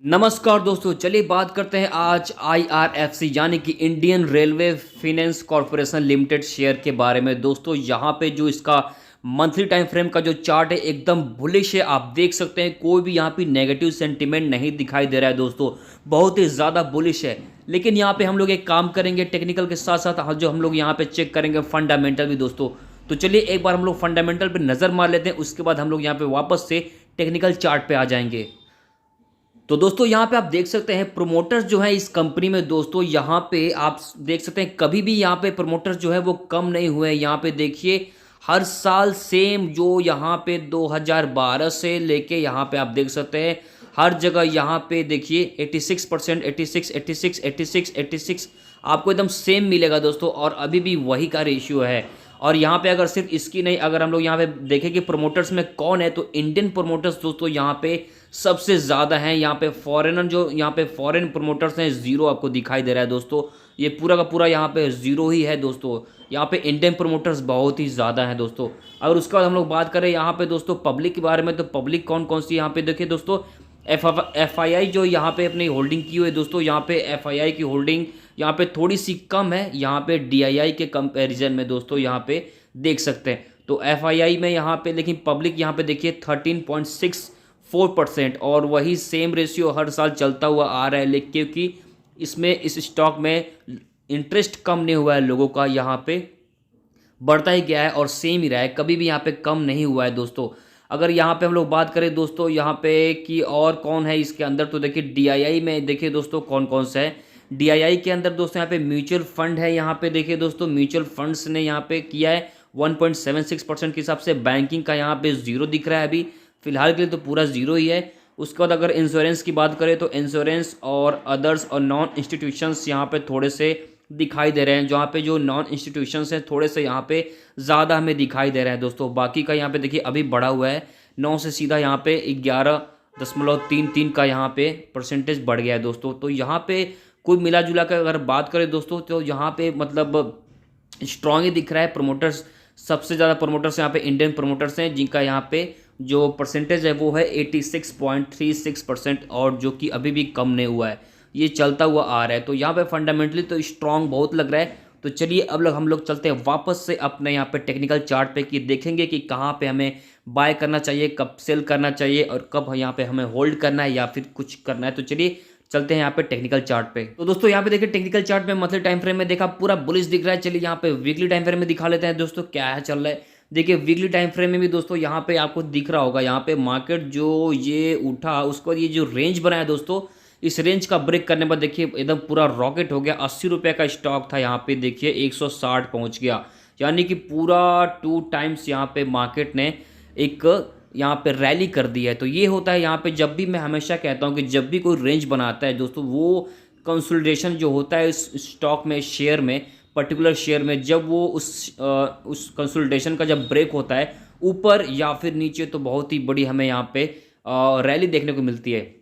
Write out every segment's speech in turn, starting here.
नमस्कार दोस्तों, चलिए बात करते हैं आज आईआरएफसी यानी कि Indian railway finance corporation limited share के बारे में। दोस्तों यहाँ पे जो इसका मंथली टाइम फ्रेम का जो चार्ट है एकदम बुलिश है। आप देख सकते हैं कोई भी यहाँ पे नेगेटिव सेंटीमेंट नहीं दिखाई दे रहा है दोस्तों, बहुत ही ज़्यादा बुलिश है। लेकिन यहाँ पे हम लोग एक काम करेंगे, टेक्निकल के साथ साथ जो हम लोग यहाँ पे चेक करेंगे फंडामेंटल भी दोस्तों। तो चलिए एक बार हम लोग फंडामेंटल पर नज़र मार लेते हैं, उसके बाद हम लोग यहाँ पे वापस से टेक्निकल चार्ट पे आ जाएंगे। तो दोस्तों यहाँ पे आप देख सकते हैं प्रोमोटर्स जो है इस कंपनी में। दोस्तों यहाँ पे आप देख सकते हैं कभी भी यहाँ पे प्रोमोटर्स जो है वो कम नहीं हुए हैं। यहाँ पे देखिए हर साल सेम जो यहाँ पे 2012 से लेके यहाँ पे आप देख सकते हैं हर जगह यहाँ पे देखिए 86%, 86, 86, 86, 86 आपको एकदम सेम मिलेगा दोस्तों। और अभी भी वही का रेशियो है। और यहाँ पे अगर सिर्फ इसकी नहीं, अगर हम लोग यहाँ पे देखें कि प्रोमोटर्स में कौन है, तो इंडियन प्रोमोटर्स दोस्तों यहाँ पे सबसे ज़्यादा हैं। यहाँ पे फॉरेनर जो यहाँ पे फॉरेन प्रोमोटर्स हैं जीरो आपको दिखाई दे रहा है दोस्तों। ये पूरा का पूरा यहाँ पे जीरो ही है दोस्तों। यहाँ पे इंडियन प्रोमोटर्स बहुत ही ज़्यादा हैं दोस्तों। अगर उसके बाद हम लोग बात करें यहाँ पे दोस्तों पब्लिक के बारे में, तो पब्लिक कौन कौन सी यहाँ पे देखिए दोस्तों, एफ आई आई जो यहाँ पे अपनी होल्डिंग की हुई है दोस्तों। यहाँ पे एफ आई आई की होल्डिंग यहाँ पे थोड़ी सी कम है यहाँ पे डी आई आई के कंपेरिजन में दोस्तों, यहाँ पे देख सकते हैं। तो एफ आई आई में यहाँ पे लेकिन पब्लिक यहाँ पे देखिए 13.64%, और वही सेम रेशियो हर साल चलता हुआ आ रहा है। लेकिन क्योंकि इसमें इस स्टॉक में इंटरेस्ट कम नहीं हुआ है लोगों का, यहाँ पे बढ़ता ही गया है और सेम ही रहा है, कभी भी यहाँ पे कम नहीं हुआ है दोस्तों। अगर यहाँ पे हम लोग बात करें दोस्तों यहाँ पे कि और कौन है इसके अंदर, तो देखिए डीआईआई में देखिए दोस्तों कौन कौन सा है। डीआईआई के अंदर दोस्तों यहाँ पे म्यूचुअल फंड है। यहाँ पे देखिए दोस्तों म्यूचुअल फंड्स ने यहाँ पे किया है 1.76% के हिसाब से। बैंकिंग का यहाँ पे जीरो दिख रहा है अभी फिलहाल के लिए, तो पूरा जीरो ही है। उसके बाद अगर इंश्योरेंस की बात करें तो इंश्योरेंस और अदर्स और नॉन इंस्टीट्यूशंस यहाँ पे थोड़े से दिखाई दे रहे हैं। जहाँ पे जो नॉन इंस्टीट्यूशंस हैं थोड़े से यहाँ पे ज़्यादा हमें दिखाई दे रहे हैं दोस्तों। बाकी का यहाँ पे देखिए अभी बढ़ा हुआ है 9 से सीधा यहाँ पे 11.33 का यहाँ पे परसेंटेज बढ़ गया है दोस्तों। तो यहाँ पे कोई मिला जुला कर अगर बात करें दोस्तों, तो यहाँ पे मतलब स्ट्रॉन्ग ही दिख रहा है। प्रोमोटर्स सबसे ज़्यादा प्रोमोटर्स यहाँ पे इंडियन प्रोमोटर्स हैं, जिनका यहाँ पे जो परसेंटेज है वो है 86.36%, और जो कि अभी भी कम नहीं हुआ है, ये चलता हुआ आ रहा है। तो यहाँ पे फंडामेंटली तो स्ट्रॉन्ग बहुत लग रहा है। तो चलिए अब लोग हम लोग चलते हैं वापस से अपने यहाँ पे टेक्निकल चार्ट पे, कि देखेंगे कि कहाँ पे हमें बाय करना चाहिए, कब सेल करना चाहिए, और कब यहाँ पे हमें होल्ड करना है या फिर कुछ करना है। तो चलिए चलते हैं यहाँ पे टेक्निकल चार्ट पे। तो दोस्तों यहाँ पे देखिए टेक्निकल चार्ट में मंथली टाइम फ्रेम में देखा पूरा बुलिश दिख रहा है। चलिए यहाँ पे वीकली टाइम फ्रेम में दिखा लेते हैं दोस्तों क्या है चल रहा है। देखिए वीकली टाइम फ्रेम में भी दोस्तों यहाँ पे आपको दिख रहा होगा, यहाँ पे मार्केट जो ये उठा उसके बाद ये जो रेंज बनाया दोस्तों, इस रेंज का ब्रेक करने पर देखिए एकदम पूरा रॉकेट हो गया। 80 रुपये का स्टॉक था, यहाँ पे देखिए 160 पहुँच गया, यानी कि पूरा 2 टाइम्स यहाँ पे मार्केट ने एक यहाँ पे रैली कर दी है। तो ये होता है यहाँ पे, जब भी मैं हमेशा कहता हूँ कि जब भी कोई रेंज बनाता है दोस्तों, वो कंसोलिडेशन जो होता है इस स्टॉक में, शेयर में, पर्टिकुलर शेयर में, जब वो उस कंसोलिडेशन का जब ब्रेक होता है ऊपर या फिर नीचे, तो बहुत ही बड़ी हमें यहाँ पे रैली देखने को मिलती है।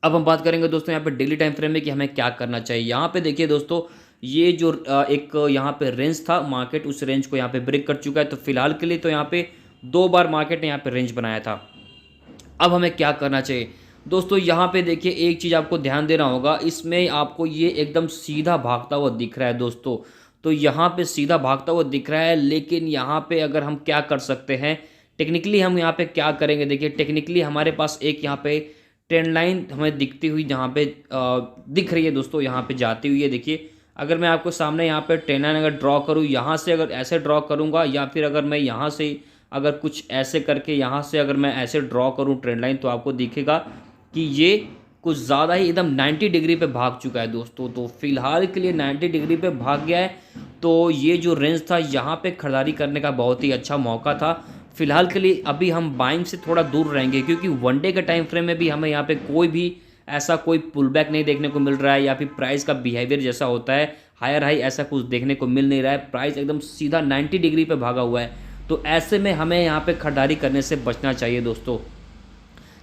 अब हम बात करेंगे दोस्तों यहाँ पे डेली टाइम फ्रेम में कि हमें क्या करना चाहिए। यहाँ पे देखिए दोस्तों ये जो एक यहाँ पे रेंज था, मार्केट उस रेंज को यहाँ पे ब्रेक कर चुका है। तो फिलहाल के लिए तो यहाँ पे 2 बार मार्केट ने यहाँ पे रेंज बनाया था। अब हमें क्या करना चाहिए दोस्तों, यहाँ पे देखिए एक चीज़ आपको ध्यान देना होगा, इसमें आपको ये एकदम सीधा भागता हुआ दिख रहा है दोस्तों। तो यहाँ पे सीधा भागता हुआ दिख रहा है, लेकिन यहाँ पे अगर हम क्या कर सकते हैं टेक्निकली, हम यहाँ पे क्या करेंगे, देखिए टेक्निकली हमारे पास एक यहाँ पे ट्रेंड लाइन हमें दिखती हुई जहाँ पे दिख रही है दोस्तों, यहाँ पे जाती हुई है। देखिए अगर मैं आपको सामने यहाँ पे ट्रेंड लाइन अगर ड्रॉ करूँ, यहाँ से अगर ऐसे ड्रॉ करूँगा, या फिर अगर मैं यहाँ से अगर कुछ ऐसे करके यहाँ से अगर मैं ऐसे ड्रॉ करूँ ट्रेंड लाइन, तो आपको दिखेगा कि ये कुछ ज़्यादा ही एकदम 90 डिग्री पे भाग चुका है दोस्तों। तो फिलहाल के लिए 90 डिग्री पे भाग गया है। तो ये जो रेंज था यहाँ पे खरीदारी करने का बहुत ही अच्छा मौका था। फिलहाल के लिए अभी हम बाइंग से थोड़ा दूर रहेंगे, क्योंकि वन डे के टाइम फ्रेम में भी हमें यहाँ पे कोई भी ऐसा कोई पुल बैक नहीं देखने को मिल रहा है, या फिर प्राइस का बिहेवियर जैसा होता है हायर हाई, ऐसा कुछ देखने को मिल नहीं रहा है। प्राइस एकदम सीधा 90 डिग्री पे भागा हुआ है। तो ऐसे में हमें यहाँ पे खरीदारी करने से बचना चाहिए दोस्तों।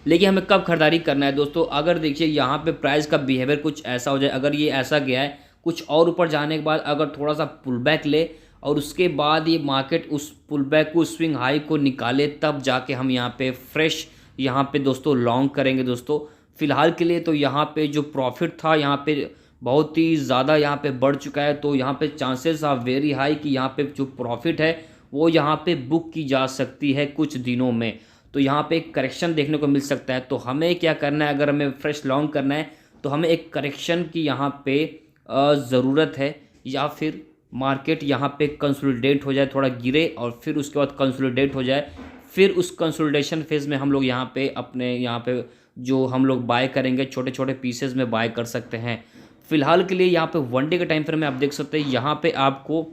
लेकिन हमें कब खरीदारी करना है दोस्तों, अगर देखिए यहाँ पे प्राइस का बिहेवियर कुछ ऐसा हो जाए, अगर ये ऐसा गया है कुछ और ऊपर जाने के बाद अगर थोड़ा सा पुल बैक ले, और उसके बाद ये मार्केट उस पुल बैक को, स्विंग हाई को निकाले, तब जाके हम यहाँ पे फ्रेश यहाँ पे दोस्तों लॉन्ग करेंगे दोस्तों। फ़िलहाल के लिए तो यहाँ पे जो प्रॉफिट था यहाँ पे बहुत ही ज़्यादा यहाँ पे बढ़ चुका है, तो यहाँ पे चांसेस आर वेरी हाई कि यहाँ पे जो प्रॉफिट है वो यहाँ पे बुक की जा सकती है कुछ दिनों में। तो यहाँ पे एक करेक्शन देखने को मिल सकता है। तो हमें क्या करना है, अगर हमें फ्रेश लॉन्ग करना है तो हमें एक करेक्शन की यहाँ पे ज़रूरत है, या फिर मार्केट यहाँ पे कंसोलिडेट हो जाए, थोड़ा गिरे और फिर उसके बाद कंसोलिडेट हो जाए, फिर उस कंसोलिडेशन फेज़ में हम लोग यहाँ पे अपने यहाँ पे जो हम लोग बाय करेंगे छोटे छोटे पीसेज में बाय कर सकते हैं। फ़िलहाल के लिए यहाँ पे वन डे के टाइम फ्रेम में आप देख सकते हैं यहाँ पे आपको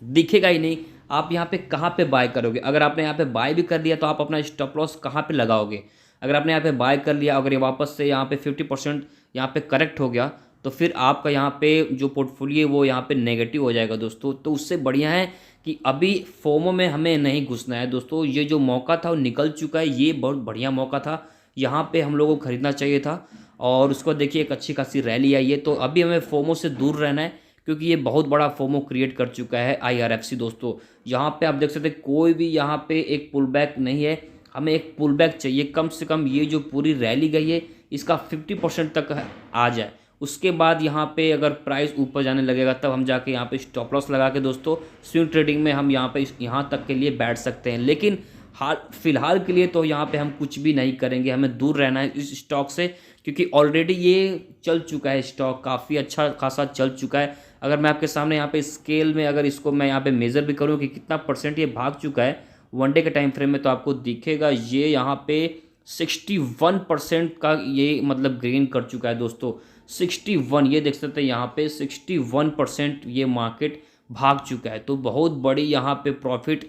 दिखेगा ही नहीं आप यहाँ पे कहाँ पे बाय करोगे। अगर आपने यहाँ पे बाय भी कर दिया तो आप अपना स्टॉप लॉस कहाँ पे लगाओगे। अगर आपने यहाँ पे बाय कर लिया, अगर ये वापस से यहाँ पे 50% यहाँ पे करेक्ट हो गया तो फिर आपका यहाँ पे जो पोर्टफोलियो वो यहाँ पे नेगेटिव हो जाएगा दोस्तों। तो उससे बढ़िया है कि अभी फोमो में हमें नहीं घुसना है दोस्तों। ये जो मौका था वो निकल चुका है, ये बहुत बढ़िया मौका था, यहाँ पे हम लोगों को खरीदना चाहिए था। और उसको देखिए एक अच्छी खासी रैली आई है। तो अभी हमें फोमो से दूर रहना है क्योंकि ये बहुत बड़ा फोमो क्रिएट कर चुका है IRFC दोस्तों। यहाँ पे आप देख सकते हैं कोई भी यहाँ पे एक पुल बैक नहीं है, हमें एक पुल बैक चाहिए। कम से कम ये जो पूरी रैली गई है इसका 50% तक आ जाए, उसके बाद यहाँ पे अगर प्राइस ऊपर जाने लगेगा तब हम जाके यहाँ पे स्टॉप लॉस लगा के दोस्तों स्विंग ट्रेडिंग में हम यहाँ पे यहाँ तक के लिए बैठ सकते हैं। लेकिन फ़िलहाल के लिए तो यहाँ पे हम कुछ भी नहीं करेंगे, हमें दूर रहना है इस स्टॉक से क्योंकि ऑलरेडी ये चल चुका है, स्टॉक काफ़ी अच्छा खासा चल चुका है। अगर मैं आपके सामने यहाँ पे स्केल में अगर इसको मैं यहाँ पे मेज़र भी करूँ कि कितना परसेंट ये भाग चुका है वन डे के टाइम फ्रेम में, तो आपको दिखेगा ये यहाँ पे 61% का ये मतलब गेन कर चुका है दोस्तों। 61, ये देख सकते हैं यहाँ पे 61% ये मार्केट भाग चुका है। तो बहुत बड़ी यहाँ पे प्रॉफिट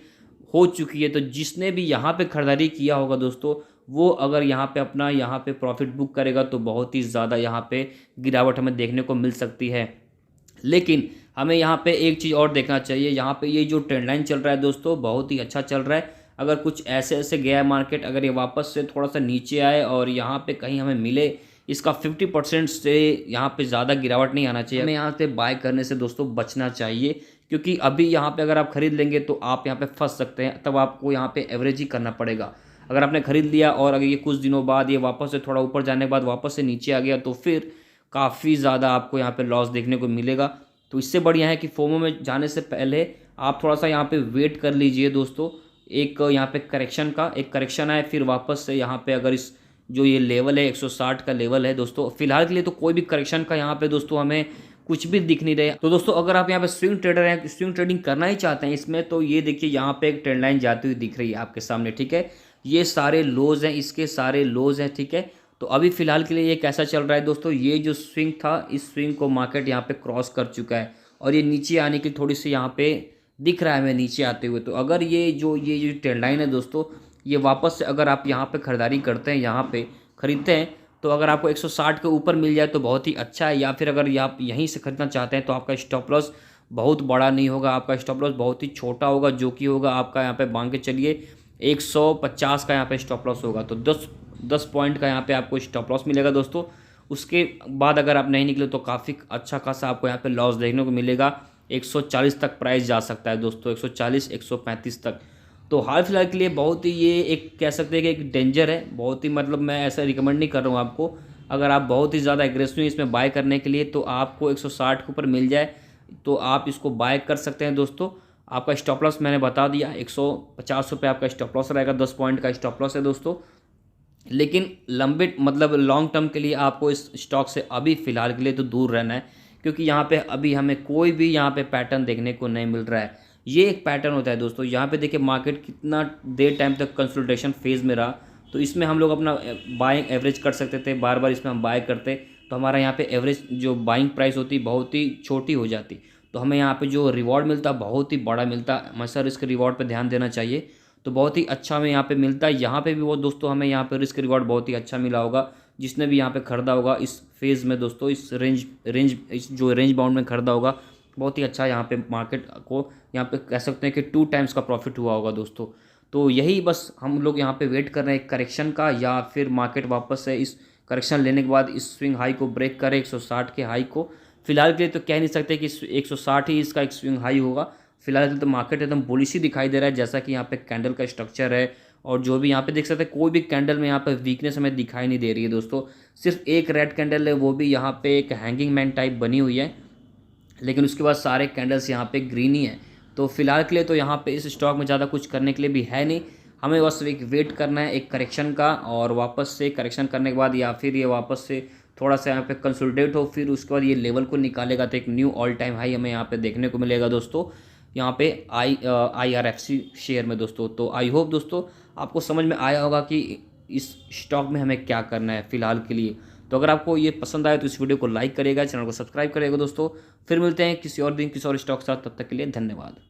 हो चुकी है। तो जिसने भी यहाँ पे खरीदारी किया होगा दोस्तों वो अगर यहाँ पे अपना यहाँ पे प्रॉफिट बुक करेगा तो बहुत ही ज़्यादा यहाँ पे गिरावट हमें देखने को मिल सकती है। लेकिन हमें यहाँ पे एक चीज़ और देखना चाहिए, यहाँ पे ये जो ट्रेंड लाइन चल रहा है दोस्तों बहुत ही अच्छा चल रहा है। अगर कुछ ऐसे ऐसे गया है मार्केट, अगर ये वापस से थोड़ा सा नीचे आए और यहाँ पे कहीं हमें मिले इसका 50% से यहाँ पे ज़्यादा गिरावट नहीं आना चाहिए। हमें यहाँ से बाय करने से दोस्तों बचना चाहिए क्योंकि अभी यहाँ पे अगर आप खरीद लेंगे तो आप यहाँ पे फंस सकते हैं, तब आपको यहाँ पे एवरेज ही करना पड़ेगा। अगर आपने खरीद लिया और अगर ये कुछ दिनों बाद ये वापस से थोड़ा ऊपर जाने के बाद वापस से नीचे आ गया तो फिर काफ़ी ज़्यादा आपको यहाँ पे लॉस देखने को मिलेगा। तो इससे बढ़िया है कि फोमो में जाने से पहले आप थोड़ा सा यहाँ पे वेट कर लीजिए दोस्तों। एक यहाँ पे करेक्शन का एक करेक्शन आए फिर वापस से यहाँ पे अगर इस जो ये लेवल है 160 का लेवल है दोस्तों, फिलहाल के लिए तो कोई भी करेक्शन का यहाँ पे दोस्तों हमें कुछ भी दिख नहीं रहे। तो दोस्तों अगर आप यहाँ पे स्विंग ट्रेडर हैं, स्विंग ट्रेडिंग करना ही चाहते हैं इसमें, तो ये देखिए यहाँ पे एक ट्रेंड लाइन जाती हुई दिख रही है आपके सामने, ठीक है। ये सारे लोज हैं, इसके सारे लोज हैं, ठीक है। तो अभी फिलहाल के लिए ये कैसा चल रहा है दोस्तों, ये जो स्विंग था इस स्विंग को मार्केट यहाँ पे क्रॉस कर चुका है और ये नीचे आने की थोड़ी सी यहाँ पे दिख रहा है हमें नीचे आते हुए। तो अगर ये जो ट्रेंड लाइन है दोस्तों ये वापस से अगर आप यहाँ पे खरीदारी करते हैं, यहाँ पे खरीदते हैं, तो अगर आपको 160 के ऊपर मिल जाए तो बहुत ही अच्छा है। या फिर अगर आप यहीं से खरीदना चाहते हैं तो आपका स्टॉप लॉस बहुत बड़ा नहीं होगा, आपका स्टॉप लॉस बहुत ही छोटा होगा, जो कि होगा आपका यहाँ पे मान के चलिए 150 का यहाँ पे स्टॉप लॉस होगा। तो 10 पॉइंट का यहाँ पे आपको स्टॉप लॉस मिलेगा दोस्तों। उसके बाद अगर आप नहीं निकले तो काफ़ी अच्छा खासा आपको यहाँ पे लॉस देखने को मिलेगा। 140 तक प्राइस जा सकता है दोस्तों, 140 135 तक। तो हाल फिलहाल के लिए बहुत ही ये एक कह सकते हैं कि एक डेंजर है, बहुत ही मतलब मैं ऐसा रिकमेंड नहीं कर रहा हूँ आपको। अगर आप बहुत ही ज़्यादा एग्रेसिव इसमें बाय करने के लिए तो आपको 160 के ऊपर मिल जाए तो आप इसको बाय कर सकते हैं दोस्तों। आपका स्टॉप लॉस मैंने बता दिया 150 रुपये आपका स्टॉप लॉस रहेगा, 10 पॉइंट का स्टॉप लॉस है दोस्तों। लेकिन लंबे मतलब लॉन्ग टर्म के लिए आपको इस स्टॉक से अभी फ़िलहाल के लिए तो दूर रहना है क्योंकि यहाँ पे अभी हमें कोई भी यहाँ पे पैटर्न देखने को नहीं मिल रहा है। ये एक पैटर्न होता है दोस्तों, यहाँ पे देखिए मार्केट कितना देर टाइम तक कंसोलिडेशन फेज़ में रहा, तो इसमें हम लोग अपना बाइंग एवरेज कर सकते थे। बार बार इसमें हम बाय करते तो हमारा यहाँ पे एवरेज जो बाइंग प्राइस होती बहुत ही छोटी हो जाती, तो हमें यहाँ पे जो रिवॉर्ड मिलता बहुत ही बड़ा मिलता। हमेशा रिस्क रिवॉर्ड पे ध्यान देना चाहिए, तो बहुत ही अच्छा हमें यहाँ पे मिलता है। यहाँ पे भी वो दोस्तों हमें यहाँ पे रिस्क रिवॉर्ड बहुत ही अच्छा मिला होगा जिसने भी यहाँ पे खरीदा होगा इस फेज़ में दोस्तों, इस इस जो रेंज बाउंड में खरीदा होगा बहुत ही अच्छा यहाँ पे मार्केट को यहाँ पे कह सकते हैं कि 2 टाइम्स का प्रॉफिट हुआ होगा दोस्तों। तो यही बस हम लोग यहाँ पे वेट कर रहे हैं करेक्शन का, या फिर मार्केट वापस से इस करेक्शन लेने के बाद इस स्विंग हाई को ब्रेक करे 160 के हाई को। फिलहाल के लिए तो कह नहीं सकते कि 160 ही इसका एक स्विंग हाई होगा। फिलहाल के लिए तो मार्केट एकदम बुलिश ही दिखाई दे रहा है, जैसा कि यहाँ पे कैंडल का स्ट्रक्चर है और जो भी यहाँ पे देख सकते हैं कोई भी कैंडल में यहाँ पे वीकनेस हमें दिखाई नहीं दे रही है दोस्तों। सिर्फ एक रेड कैंडल है, वो भी यहाँ पे एक हैंगिंग मैन टाइप बनी हुई है, लेकिन उसके बाद सारे कैंडल्स यहाँ पे ग्रीन ही हैं। तो फिलहाल के लिए तो यहाँ पे इस स्टॉक में ज़्यादा कुछ करने के लिए भी है नहीं, हमें बस एक वेट करना है एक करेक्शन का, और वापस से करेक्शन करने के बाद या फिर ये वापस से थोड़ा सा यहाँ पे कंसोलिडेट हो, फिर उसके बाद ये लेवल को निकालेगा तो एक न्यू ऑल टाइम हाई हमें यहाँ पे देखने को मिलेगा दोस्तों, यहाँ पे IRFC शेयर में दोस्तों। तो आई होप दोस्तों आपको समझ में आया होगा कि इस स्टॉक में हमें क्या करना है फ़िलहाल के लिए। तो अगर आपको ये पसंद आए तो इस वीडियो को लाइक करेगा, चैनल को सब्सक्राइब करेगा दोस्तों। फिर मिलते हैं किसी और दिन किसी और स्टॉक के साथ, तब तक के लिए धन्यवाद।